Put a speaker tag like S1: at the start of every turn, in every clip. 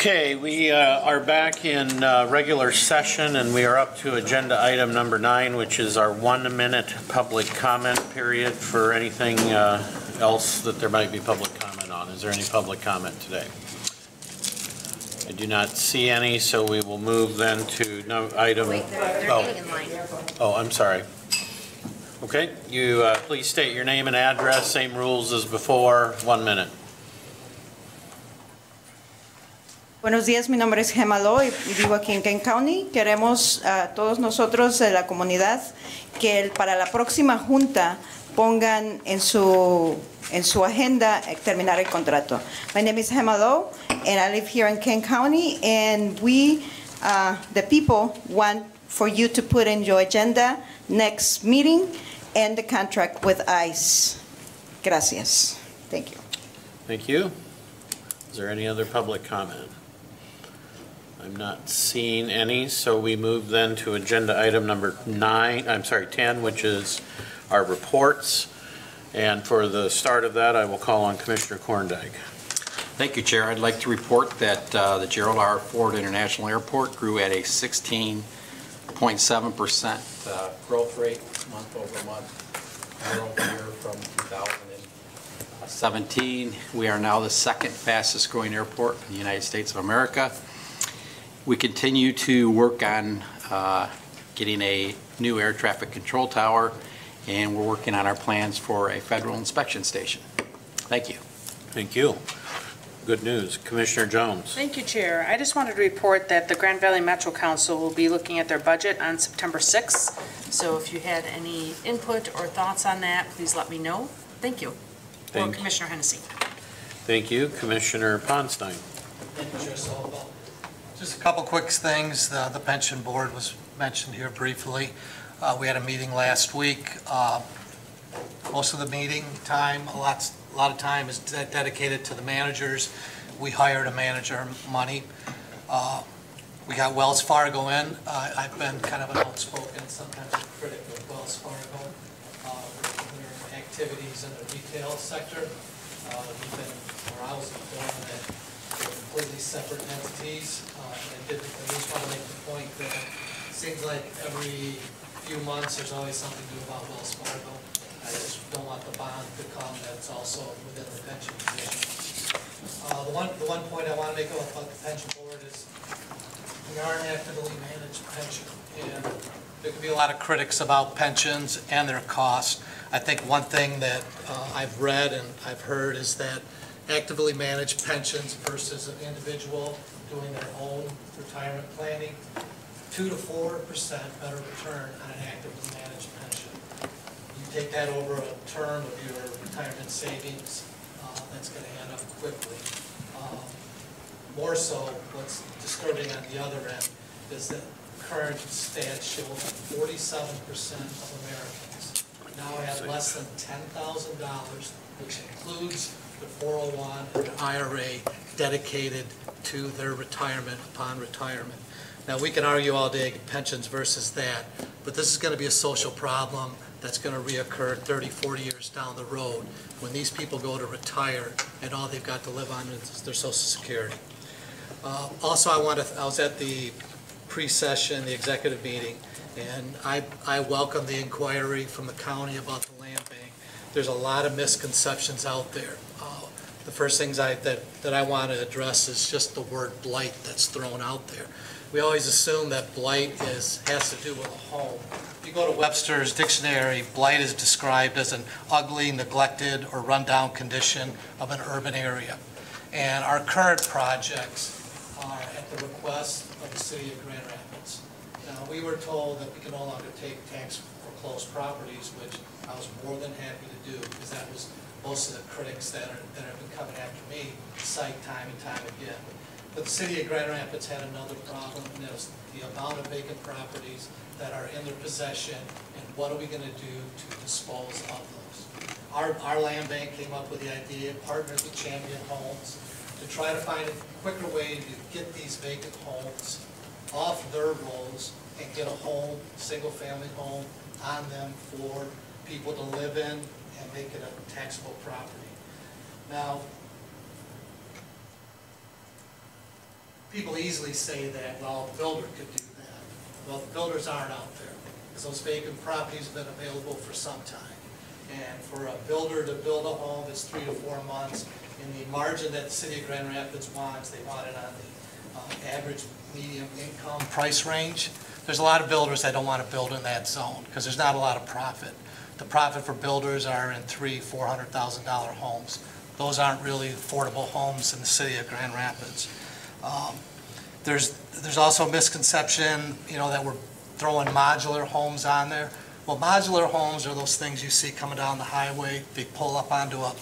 S1: Okay, we are back in regular session, and we are up to agenda item number 9, which is our 1-minute public comment period for anything else that there might be public comment on. Is there any public comment today? I do not see any, so we will move then to item.
S2: Wait, they're getting in line.
S1: Oh, I'm sorry. Okay, you please state your name and address, same rules as before, 1 minute.
S3: Buenos días, mi nombre es Gemma Lowe y vivo aquí en Kane County. Queremos a todos nosotros de la comunidad que para la próxima junta pongan en su agenda terminar el contrato. My name is Gemma Lowe and I live here in Kane County, and we, the people, want for you to put in your agenda next meeting and the contract with ICE. Gracias. Thank you.
S1: Thank you. Is there any other public comment? I'm not seeing any, so we move then to agenda item number 10, which is our reports. And for the start of that, I will call on Commissioner Korndijk.
S4: Thank you, Chair. I'd like to report that the Gerald R. Ford International Airport grew at a 16.7% growth rate month over month, year over year from 2017. We are now the second fastest growing airport in the United States of America. We continue to work on getting a new air traffic control tower, and we're working on our plans for a federal inspection station. Thank you.
S1: Thank you. Good news. Commissioner Jones.
S5: Thank you, Chair. I just wanted to report that the Grand Valley Metro Council will be looking at their budget on September 6th. So if you had any input or thoughts on that, please let me know. Thank you. Or Commissioner Hennessy.
S1: Thank you. Commissioner Ponstein.
S6: Thank you, Chair Sullivan. Just a couple quick things. The pension board was mentioned here briefly. We had a meeting last week. Most of the meeting time, a lot of time is dedicated to the managers. We hired a manager, money. We got Wells Fargo in. I've been kind of an outspoken, sometimes a critic of Wells Fargo, their activities in the retail sector. I was informed that they're completely separate entities. I just want to make the point that it seems like every few months there's always something new about Wells Fargo. I just don't want the bond to come that's also within the pension division. The one point I want to make about the pension board is we are an actively managed pension, and there can be a lot of critics about pensions and their costs. I think one thing that I've read and I've heard is that actively managed pensions versus an individual doing their own retirement planning, 2 to 4% better return on an actively managed pension. You take that over a term of your retirement savings, that's going to add up quickly. More so, what's disturbing on the other end is that current stats show that 47% of Americans now have less than $10,000, which includes the 401 and the IRA dedicated to their retirement upon retirement. Now, we can argue all day pensions versus that, but this is going to be a social problem that's going to reoccur 30, 40 years down the road when these people go to retire and all they've got to live on is their Social Security. Also, I was at the pre-session, the executive meeting, and I welcome the inquiry from the county about the land bank. There's a lot of misconceptions out there. The first things that I want to address is just the word blight that's thrown out there. We always assume that blight has to do with a home. If you go to Webster's dictionary, blight is described as an ugly, neglected, or rundown condition of an urban area. And our current projects are at the request of the city of Grand Rapids. Now, we were told that we can no longer take tax foreclosed properties, which I was more than happy to do, because that was most of the critics that have been coming after me cite time and time again. But the city of Grand Rapids had another problem, and that was the amount of vacant properties that are in their possession, and what are we going to do to dispose of those? Our land bank came up with the idea, partnered with Champion Homes, to try to find a quicker way to get these vacant homes off their rolls and get a home, single-family home, on them for people to live in and make it a taxable property. Now, people easily say that, well, a builder could do that. Well, the builders aren't out there, because those vacant properties have been available for some time. And for a builder to build a home, it's 3 to 4 months. In the margin that the city of Grand Rapids wants, they want it on the average medium income price range. There's a lot of builders that don't want to build in that zone, because there's not a lot of profit. The profit for builders are in $300,000-$400,000 homes. Those aren't really affordable homes in the city of Grand Rapids. There's also a misconception, that we're throwing modular homes on there. Well, modular homes are those things you see coming down the highway. They pull up onto a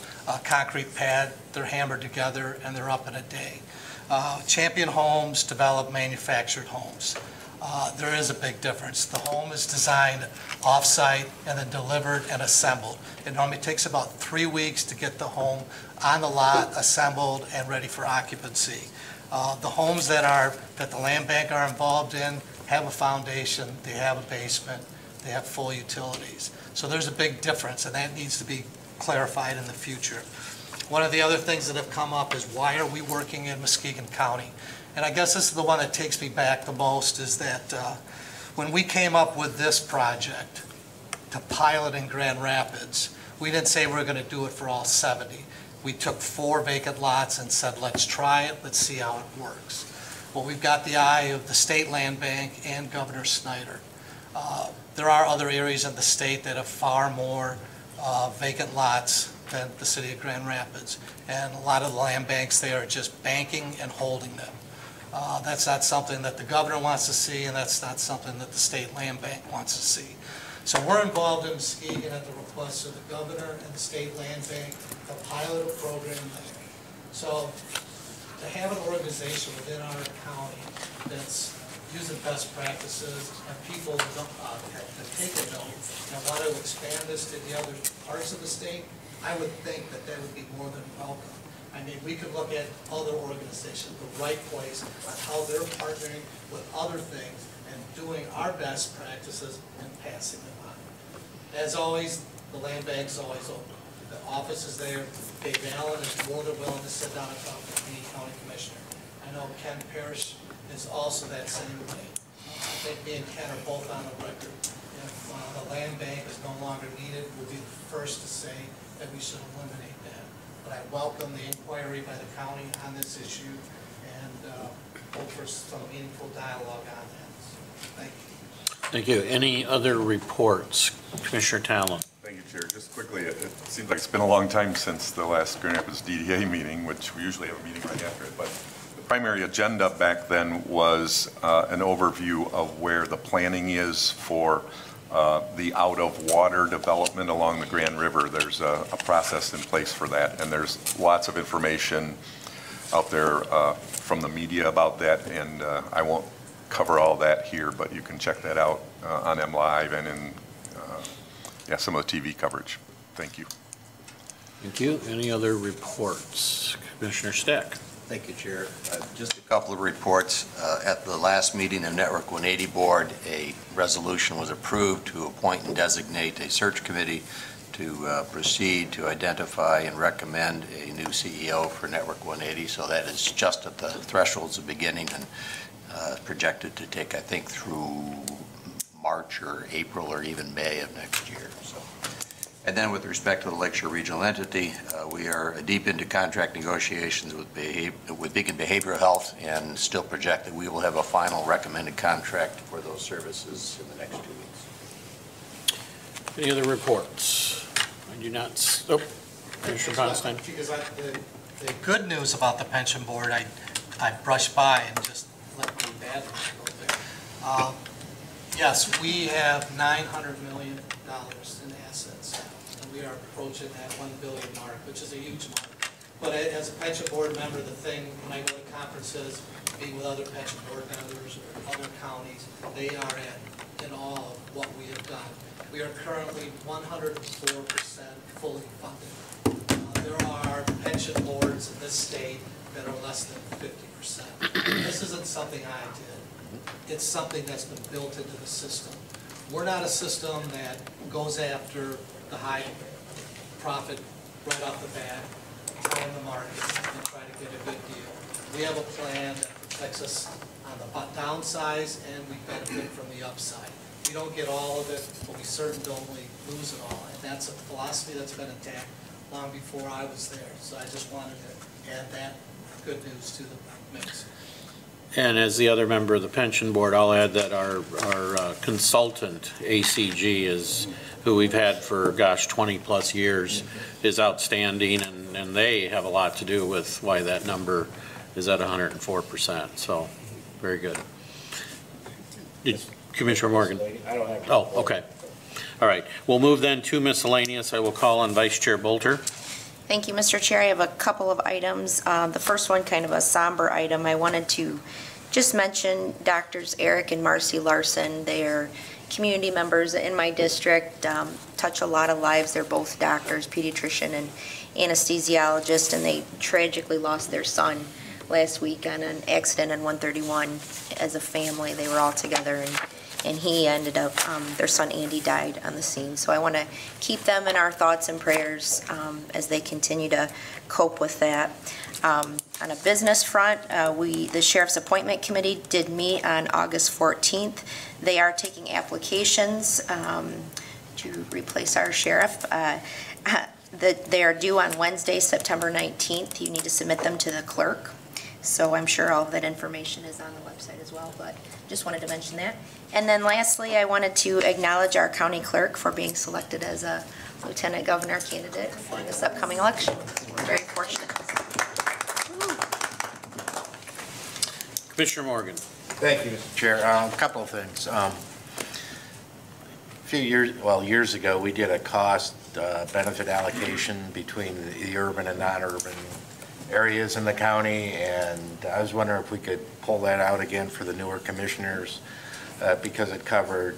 S6: concrete pad, they're hammered together, and they're up in a day. Champion Homes develop manufactured homes. There is a big difference. The home is designed off-site and then delivered and assembled. It normally takes about 3 weeks to get the home on the lot, assembled, and ready for occupancy. The homes that the land bank are involved in have a foundation, they have a basement, they have full utilities. So there's a big difference, and that needs to be clarified in the future. One of the other things that have come up is, why are we working in Muskegon County? And I guess this is the one that takes me back the most, is that when we came up with this project to pilot in Grand Rapids, we didn't say we were going to do it for all 70. We took 4 vacant lots and said, let's try it, let's see how it works. Well, we've got the eye of the State Land Bank and Governor Snyder. There are other areas in the state that have far more vacant lots than the city of Grand Rapids. And a lot of the land banks there are just banking and holding them. That's not something that the governor wants to see, and that's not something that the State Land Bank wants to see. So we're involved in Muskegon at the request of the governor and the State Land Bank to pilot a program there. So to have an organization within our county that's using best practices and people that take a note and want to expand this to the other parts of the state, I would think that that would be more than welcome. I mean, we could look at other organizations, the right place, on how they're partnering with other things and doing our best practices and passing them on. As always, the land bank's always open. The office is there. Dave Allen is more than willing to sit down and talk with any county commissioner. I know Ken Parrish is also that same way. I think me and Ken are both on the record. If the land bank is no longer needed, we'll be the first to say that we should eliminate that. But I welcome the inquiry by the county on this issue and hope for some meaningful dialogue on that. So, thank you.
S1: Thank you. Any other reports? Commissioner Talon.
S2: Thank you, Chair. Just quickly, it seems like it's been a long time since the last Grand Rapids DDA meeting, which we usually have a meeting right after it, but the primary agenda back then was an overview of where the planning is for the out-of-water development along the Grand River. There's a process in place for that, and there's lots of information out there from the media about that, and I won't cover all that here, but you can check that out on MLive and in some of the TV coverage. Thank you.
S1: Thank you. Any other reports? Commissioner Stack.
S7: Thank you, Chair. Just a couple of reports. At the last meeting of Network 180 Board, a resolution was approved to appoint and designate a search committee to proceed to identify and recommend a new CEO for Network 180. So that is just at the thresholds of beginning and projected to take, I think, through March or April or even May of next year. So. And then with respect to the Lakeshore Regional Entity, we are deep into contract negotiations with Beacon Behavioral Health and still project that we will have a final recommended contract for those services in the next 2 weeks.
S1: Any other reports? I do not. Oh, Commissioner Bonstein.
S6: Because the good news about the pension board, I brushed by and just let the bad news go there. Yes, we have $900 million in assets. We are approaching that $1 billion mark, which is a huge mark. But as a pension board member, the thing, when I go to conferences, being with other pension board members or other counties, they are in awe of what we have done. We are currently 104% fully funded. There are pension boards in this state that are less than 50%. This isn't something I did. It's something that's been built into the system. We're not a system that goes after the high profit right off the bat, time the market, and try to get a good deal. We have a plan that affects us on the downsize, and we benefit from the upside. We don't get all of it, but we certainly don't lose it all. And that's a philosophy that's been attacked long before I was there. So I just wanted to add that good news to the mix.
S1: And as the other member of the pension board, I'll add that our consultant, ACG, is who we've had for, gosh, 20-plus years, is outstanding, and they have a lot to do with why that number is at 104%. So, very good. Commissioner Morgan?
S8: I don't have.
S1: Oh, okay. All right. We'll move then to miscellaneous. I will call on Vice Chair Bolter.
S9: Thank you, Mr. Chair. I have a couple of items. The first one, kind of a somber item. I wanted to just mention Doctors Eric and Marcy Larson. They are community members in my district, touch a lot of lives. They're both doctors, pediatrician and anesthesiologist, and they tragically lost their son last week on an accident on 131 as a family. They were all together, and he ended up, their son Andy died on the scene. So I want to keep them in our thoughts and prayers as they continue to cope with that. On a business front, the Sheriff's Appointment Committee did meet on August 14th. They are taking applications to replace our sheriff. They are due on Wednesday, September 19th. You need to submit them to the clerk. So I'm sure all of that information is on the website as well, but just wanted to mention that. And then lastly, I wanted to acknowledge our county clerk for being selected as a lieutenant governor candidate for this upcoming election. We're very fortunate.
S1: Commissioner Morgan.
S8: Thank you, Mr. Chair. A couple of things. A few years ago, we did a cost benefit allocation between the urban and non-urban areas in the county, and I was wondering if we could pull that out again for the newer commissioners because it covered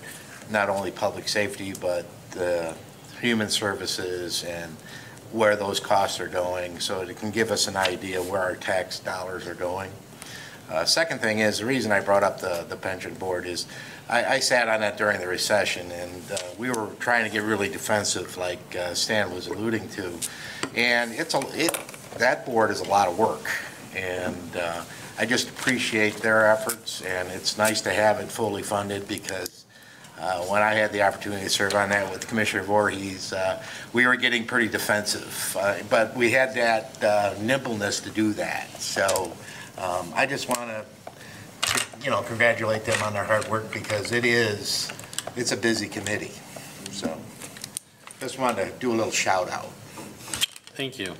S8: not only public safety but human services and where those costs are going, so it can give us an idea where our tax dollars are going. Second thing is, the reason I brought up the pension board is I sat on that during the recession, and we were trying to get really defensive, like Stan was alluding to, and that board is a lot of work, and I just appreciate their efforts, and it's nice to have it fully funded because when I had the opportunity to serve on that with Commissioner Voorhees, we were getting pretty defensive, but we had that nimbleness to do that. So I just want to, congratulate them on their hard work because it's a busy committee. So just wanted to do a little shout out.
S1: Thank you.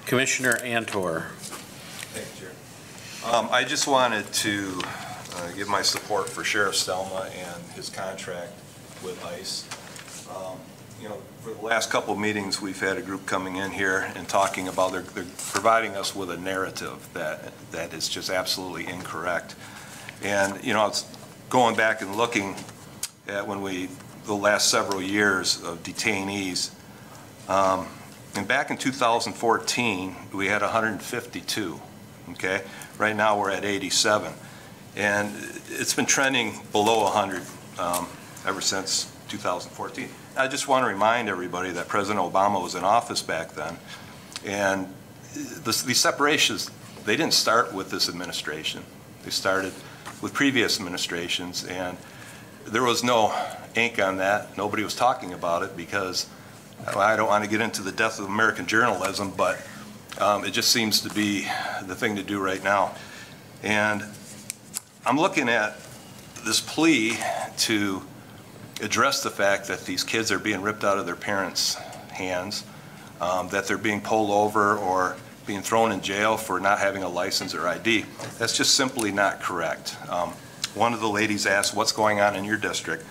S1: Commissioner Antor.
S10: Thank you, Chair. I just wanted to give my support for Sheriff Stelma and his contract with ICE. For the last couple of meetings, we've had a group coming in here and talking about they're providing us with a narrative that is just absolutely incorrect. And, it's going back and looking at the last several years of detainees. And back in 2014, we had 152, okay? Right now, we're at 87. And it's been trending below 100 ever since 2014. I just want to remind everybody that President Obama was in office back then, and these separations, they didn't start with this administration. They started with previous administrations, and there was no ink on that. Nobody was talking about it because I don't want to get into the death of American journalism, but it just seems to be the thing to do right now. And I'm looking at this plea to address the fact that these kids are being ripped out of their parents' hands, that they're being pulled over or being thrown in jail for not having a license or ID. That's just simply not correct. One of the ladies asked, what's going on in your district?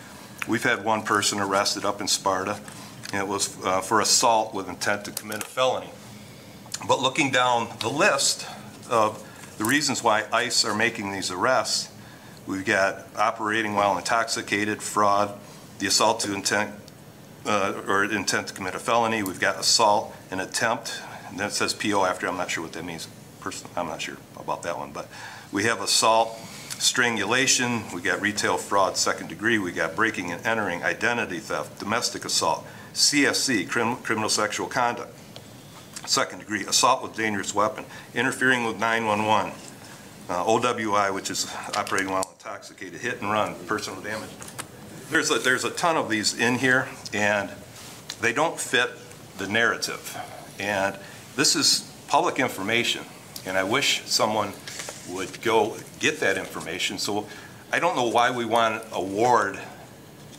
S10: We've had one person arrested up in Sparta, and it was for assault with intent to commit a felony. But looking down the list of the reasons why ICE are making these arrests, we've got operating while intoxicated, fraud, the assault to intent or intent to commit a felony. We've got assault and attempt, and then it says PO after. I'm not sure what that means. I'm not sure about that one, but we have assault, strangulation. We got retail fraud, second degree. We got breaking and entering, identity theft, domestic assault, CSC, criminal sexual conduct, second degree, assault with dangerous weapon, interfering with 911, OWI, which is operating while intoxicated, hit and run, personal damage. There's a ton of these in here, and they don't fit the narrative. And this is public information, and I wish someone would go get that information. So I don't know why we want to award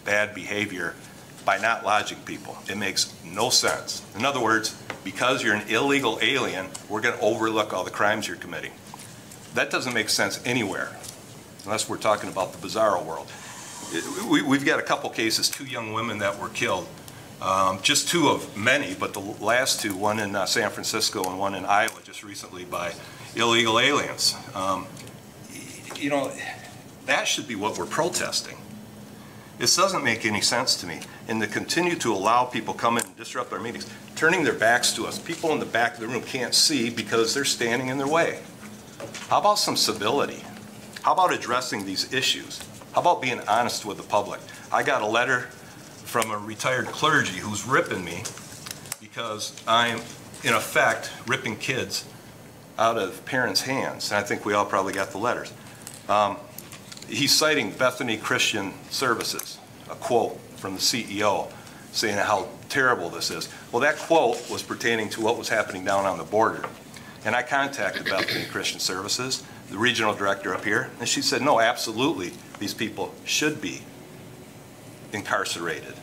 S10: bad behavior by not lodging people. It makes no sense. In other words, because you're an illegal alien, we're going to overlook all the crimes you're committing. That doesn't make sense anywhere, unless we're talking about the bizarro world. We've got a couple cases, 2 young women that were killed. Just 2 of many, but the last 2, one in San Francisco and one in Iowa just recently by illegal aliens. You know, that should be what we're protesting. This doesn't make any sense to me. And to continue to allow people come in and disrupt our meetings, turning their backs to us. People in the back of the room can't see because they're standing in their way. How about some civility? How about addressing these issues? How about being honest with the public? I got a letter from a retired clergy who's ripping me because I'm, in effect, ripping kids out of parents' hands. And I think we all probably got the letters. He's citing Bethany Christian Services, a quote from the CEO saying how terrible this is. Well, that quote was pertaining to what was happening down on the border. And I contacted Bethany Christian Services, the regional director up here, and she said, no, absolutely, these people should be incarcerated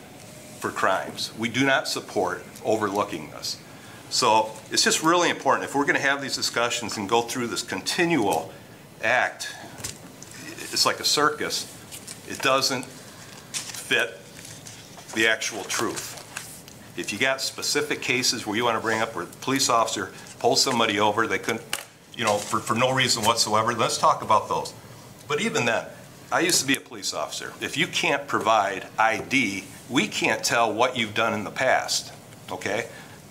S10: for crimes. We do not support overlooking this. So it's just really important. If we're going to have these discussions and go through this continual act, it's like a circus, it doesn't fit the actual truth. If you got specific cases where you want to bring up where the police officer pulls somebody over, they couldn't, you know, for no reason whatsoever, let's talk about those. But even then, I used to be a police officer. If you can't provide ID, we can't tell what you've done in the past, okay?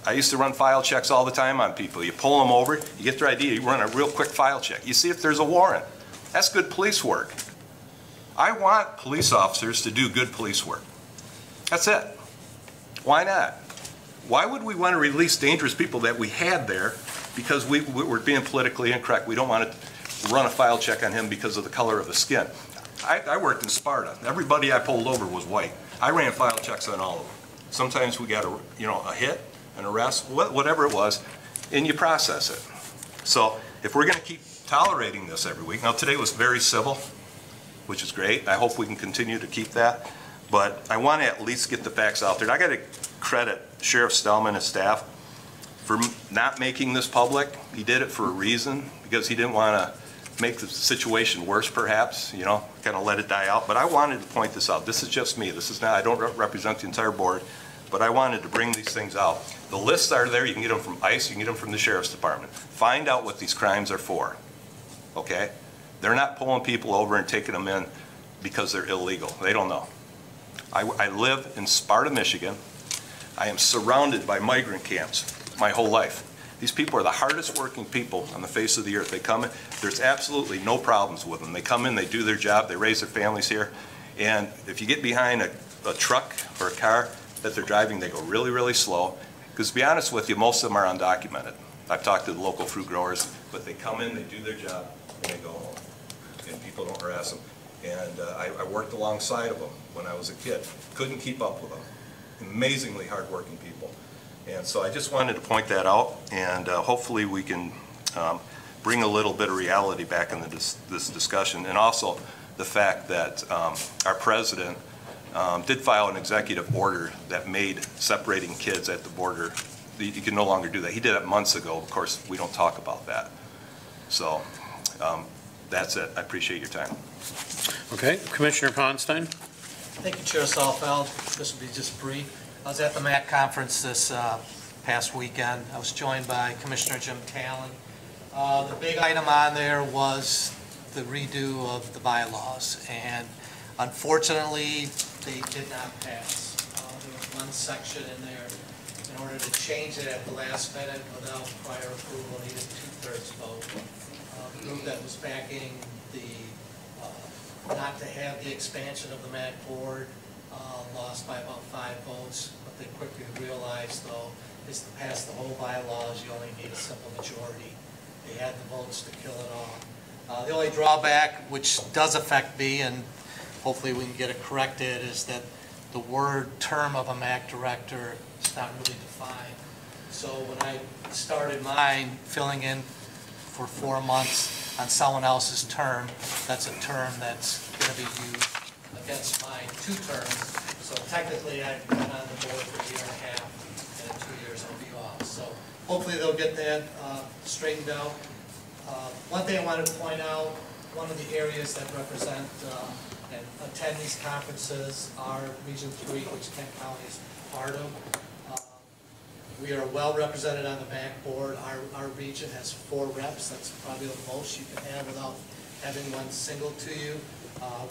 S10: I used to run file checks all the time on people. You pull them over, you get their ID, you run a real quick file check. You see if there's a warrant. That's good police work. I want police officers to do good police work. That's it. Why not? Why would we want to release dangerous people that we had there because we're being politically incorrect? We don't want to run a file check on him because of the color of his skin. I worked in Sparta. Everybody I pulled over was white. I ran file checks on all of them. Sometimes we got a hit, an arrest, whatever it was, and you process it. So if we're going to keep tolerating this every week, now today was very civil, which is great. I hope we can continue to keep that. But I want to at least get the facts out there. And I got to credit Sheriff Stellman and his staff for not making this public. He did it for a reason, because he didn't want to make the situation worse, perhaps, you know, kind of let it die out. But I wanted to point this out. This is just me. This is not, I don't represent the entire board, but I wanted to bring these things out. The lists are there. You can get them from ICE. You can get them from the Sheriff's Department. Find out what these crimes are for, okay? They're not pulling people over and taking them in because they're illegal. They don't know. I live in Sparta, Michigan. I am surrounded by migrant camps my whole life. These people are the hardest working people on the face of the earth. They come in, there's absolutely no problems with them. They come in, they do their job, they raise their families here. And if you get behind a truck or a car that they're driving, they go really, really slow. Because to be honest with you, most of them are undocumented. I've talked to the local fruit growers, but they come in, they do their job, and they go home. And people don't harass them. And I worked alongside of them when I was a kid. Couldn't keep up with them. Amazingly hardworking people. And so I just wanted to point that out, and hopefully we can bring a little bit of reality back into this discussion. And also the fact that our president did file an executive order that made separating kids at the border, you can no longer do that. He did it months ago. Of course, we don't talk about that. So that's it. I appreciate your time.
S1: Okay, Commissioner Ponstein.
S6: Thank you, Chair Salfeld. This will be just brief. I was at the MAC conference this past weekend. I was joined by Commissioner Jim Talon. The big item on there was the redo of the bylaws, and unfortunately, they did not pass. There was one section in there, in order to change it at the last minute without prior approval, needed 2/3 vote. The group that was backing not to have the expansion of the MAC board lost by about 5 votes. What they quickly realized, though, is to pass the whole bylaws, you only need a simple majority. They had the votes to kill it all. The only drawback, which does affect me, and hopefully we can get it corrected, is that the word term of a MAC director is not really defined. So when I started mine, filling in for 4 months on someone else's term, that's a term that's going to be used against my 2 terms. So technically, I've been on the board for a year and a half, and in 2 years I'll be off. So hopefully they'll get that straightened out. One thing I wanted to point out, one of the areas that represent and attend these conferences are Region 3, which Kent County is part of. We are well represented on the MAC board. Our region has 4 reps. That's probably the most you can have without having one single to you.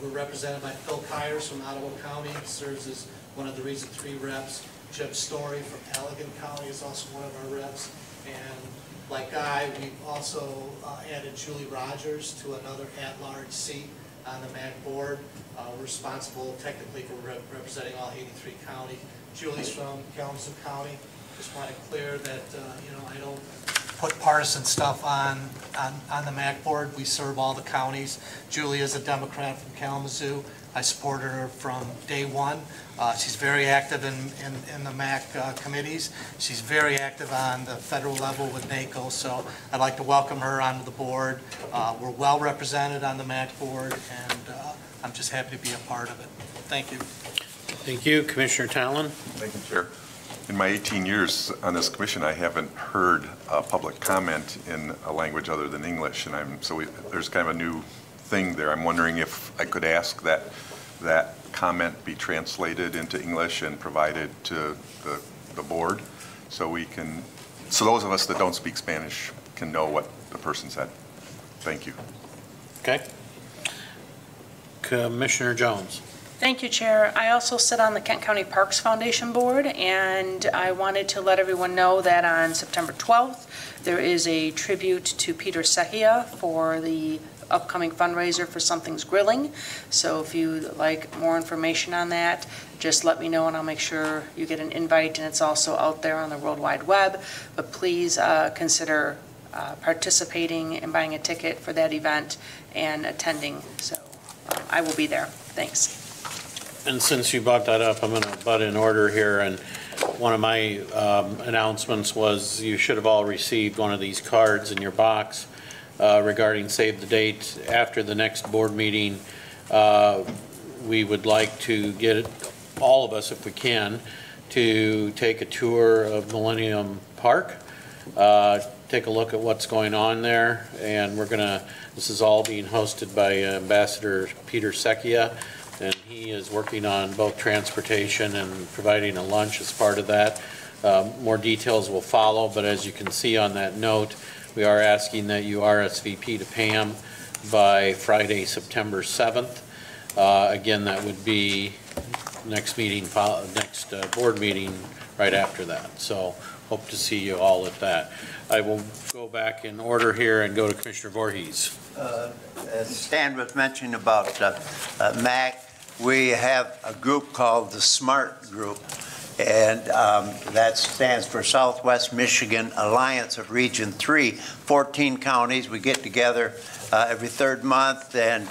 S6: We're represented by Phil Kyers from Ottawa County, serves as one of the Region 3 reps. Jim Story from Allegan County is also one of our reps. And like Guy, we've also added Julie Rogers to another at-large seat on the MAC board. We're responsible technically for representing all 83 counties. Julie's from Kalamazoo County. Just want to clear that, I don't put partisan stuff on the MAC board. We serve all the counties. Julie is a Democrat from Kalamazoo. I supported her from day one. She's very active in the MAC committees. She's very active on the federal level with NACO, so I'd like to welcome her onto the board. We're well represented on the MAC board, and I'm just happy to be a part of it. Thank you.
S1: Thank you. Commissioner Talon?
S2: Thank you, Chair. In my 18 years on this commission, I haven't heard public comment in a language other than English, and there's kind of a new thing there. I'm wondering if I could ask that comment be translated into English and provided to the board, so those of us that don't speak Spanish can know what the person said. Thank you.
S1: Okay. Commissioner Jones.
S5: Thank you, Chair. I also sit on the Kent County Parks Foundation Board, and I wanted to let everyone know that on September 12th, there is a tribute to Peter Sehia for the upcoming fundraiser for Something's Grilling. So if you'd like more information on that, just let me know and I'll make sure you get an invite, and it's also out there on the World Wide Web. But please consider participating and buying a ticket for that event and attending. So I will be there. Thanks.
S1: And since you brought that up, I'm going to butt in order here. And one of my announcements was you should have all received one of these cards in your box regarding Save the Date. After the next board meeting, we would like to get all of us, if we can, to take a tour of Millennium Park, take a look at what's going on there. And this is all being hosted by Ambassador Peter Sehia. And he is working on both transportation and providing a lunch as part of that. More details will follow, but as you can see on that note, we are asking that you RSVP to Pam by Friday, September 7th. Again, that would be next board meeting right after that. So hope to see you all at that. I will go back in order here and go to Commissioner Voorhees.
S11: As Stan was mentioning about MAC, we have a group called the SMART Group, and that stands for Southwest Michigan Alliance of Region 3, 14 counties. We get together every 3rd month, and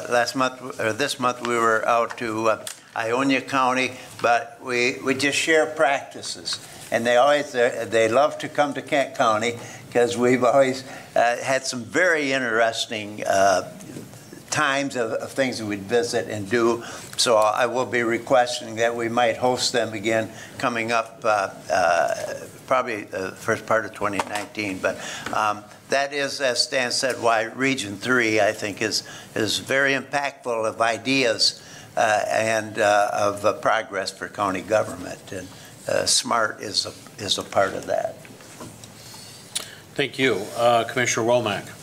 S11: this month we were out to Ionia County, but we just share practices. And they love to come to Kent County because we've always had some very interesting times of things that we'd visit and do. So I will be requesting that we might host them again coming up probably the first part of 2019. But that is, as Stan said, why Region 3, I think, is very impactful of ideas and of progress for county government. And SMART is a part of that.
S1: Thank you. Commissioner Womack.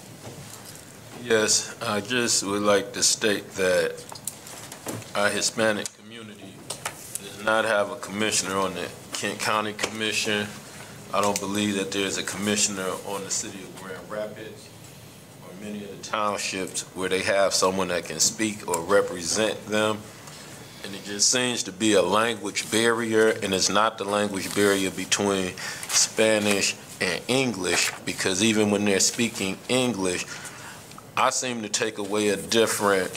S12: Yes, I just would like to state that our Hispanic community does not have a commissioner on the Kent County Commission. I don't believe that there's a commissioner on the city of Grand Rapids or many of the townships where they have someone that can speak or represent them. And it just seems to be a language barrier, and it's not the language barrier between Spanish and English, because even when they're speaking English, I seem to take away a different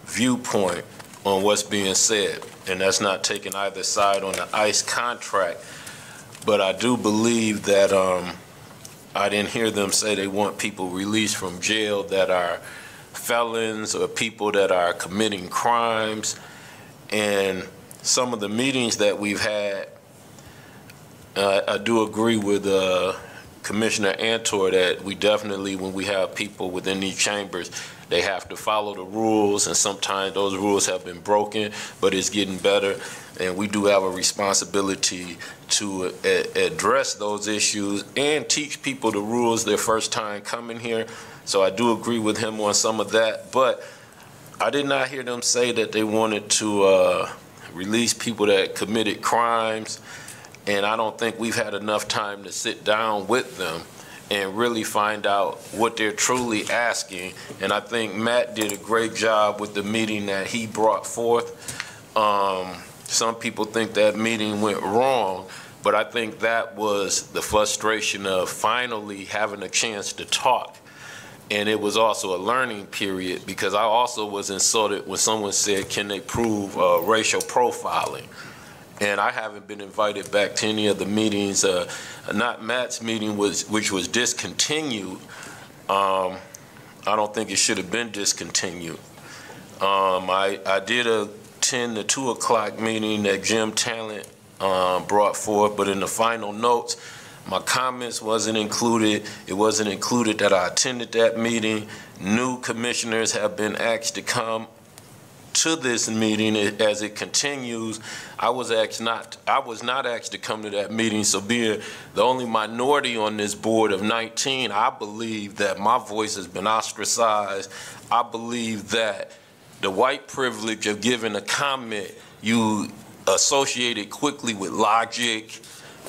S12: viewpoint on what's being said, and that's not taking either side on the ICE contract. But I do believe that I didn't hear them say they want people released from jail that are felons or people that are committing crimes. And some of the meetings that we've had, I do agree with Commissioner Antor that we definitely, when we have people within these chambers, they have to follow the rules, and sometimes those rules have been broken, but it's getting better. And we do have a responsibility to address those issues and teach people the rules their first time coming here. So I do agree with him on some of that, but I did not hear them say that they wanted to release people that committed crimes, and I don't think we've had enough time to sit down with them and really find out what they're truly asking. And I think Matt did a great job with the meeting that he brought forth. Some people think that meeting went wrong, but I think that was the frustration of finally having a chance to talk. And it was also a learning period, because I also was insulted when someone said, can they prove racial profiling? And I haven't been invited back to any of the meetings, not Matt's meeting, which was discontinued. I don't think it should have been discontinued. I did attend the 2 o'clock meeting that Jim Talent brought forth, but in the final notes, my comments wasn't included. It wasn't included that I attended that meeting. New commissioners have been asked to come to this meeting as it continues. I was not asked to come to that meeting, so being the only minority on this board of 19, I believe that my voice has been ostracized. I believe that the white privilege of giving a comment, you associate it quickly with logic,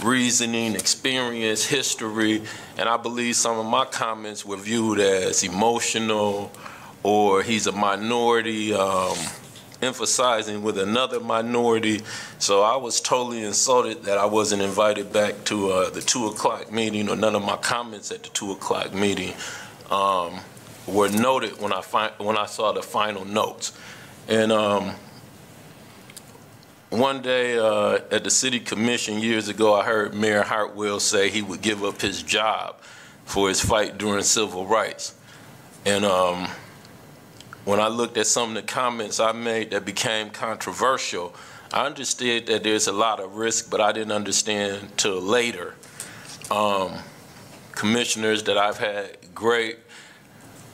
S12: reasoning, experience, history, and I believe some of my comments were viewed as emotional, or he's a minority, emphasizing with another minority. So I was totally insulted that I wasn't invited back to the 2 o'clock meeting, or none of my comments at the 2 o'clock meeting were noted when I saw the final notes. And one day at the city commission years ago, I heard Mayor Hartwell say he would give up his job for his fight during civil rights. And when I looked at some of the comments I made that became controversial, I understood that there's a lot of risk, but I didn't understand till later. Commissioners that I've had great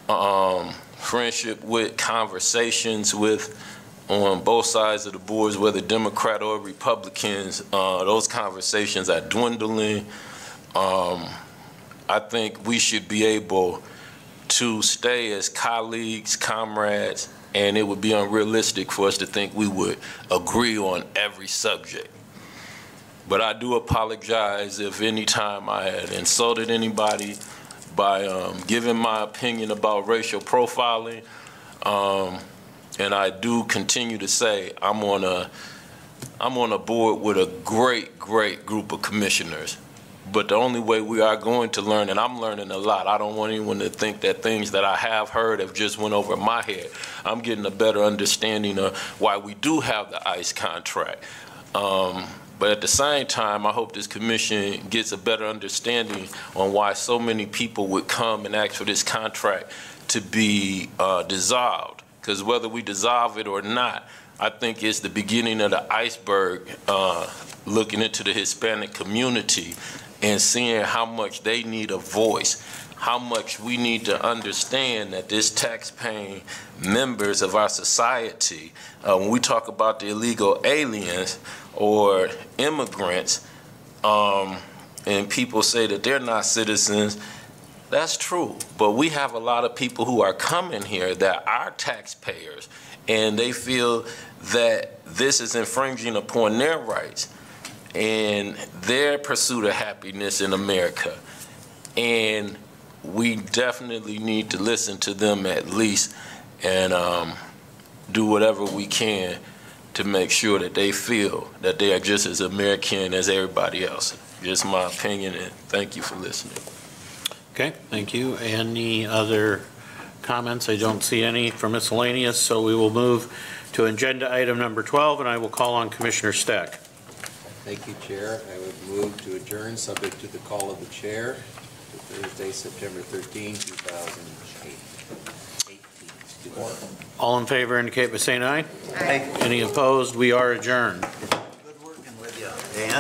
S12: friendship with, conversations with on both sides of the boards, whether Democrat or Republicans, those conversations are dwindling. I think we should be able to stay as colleagues, comrades, and it would be unrealistic for us to think we would agree on every subject. But I do apologize if any time I had insulted anybody by giving my opinion about racial profiling. And I do continue to say I'm on a board with a great group of commissioners. But the only way we are going to learn, and I'm learning a lot, I don't want anyone to think that things that I have heard have just went over my head. I'm getting a better understanding of why we do have the ICE contract. But at the same time, I hope this commission gets a better understanding on why so many people would come and ask for this contract to be dissolved. Because whether we dissolve it or not, I think it's the beginning of the iceberg, looking into the Hispanic community and seeing how much they need a voice, how much we need to understand that this tax-paying members of our society, when we talk about the illegal aliens or immigrants, and people say that they're not citizens, that's true. But we have a lot of people who are coming here that are taxpayers, and they feel that this is infringing upon their rights and their pursuit of happiness in America. And we definitely need to listen to them at least, and do whatever we can to make sure that they feel that they are just as American as everybody else. Just my opinion, and thank you for listening.
S1: Okay, thank you. Any other comments? I don't see any for miscellaneous, so we will move to agenda item number 12, and I will call on Commissioner Stack.
S13: Thank you, Chair. I would move to adjourn, subject to the call of the chair, to Thursday, September 13, 2018.
S1: All in favor indicate by saying aye.
S11: Aye.
S1: Any opposed? We are adjourned.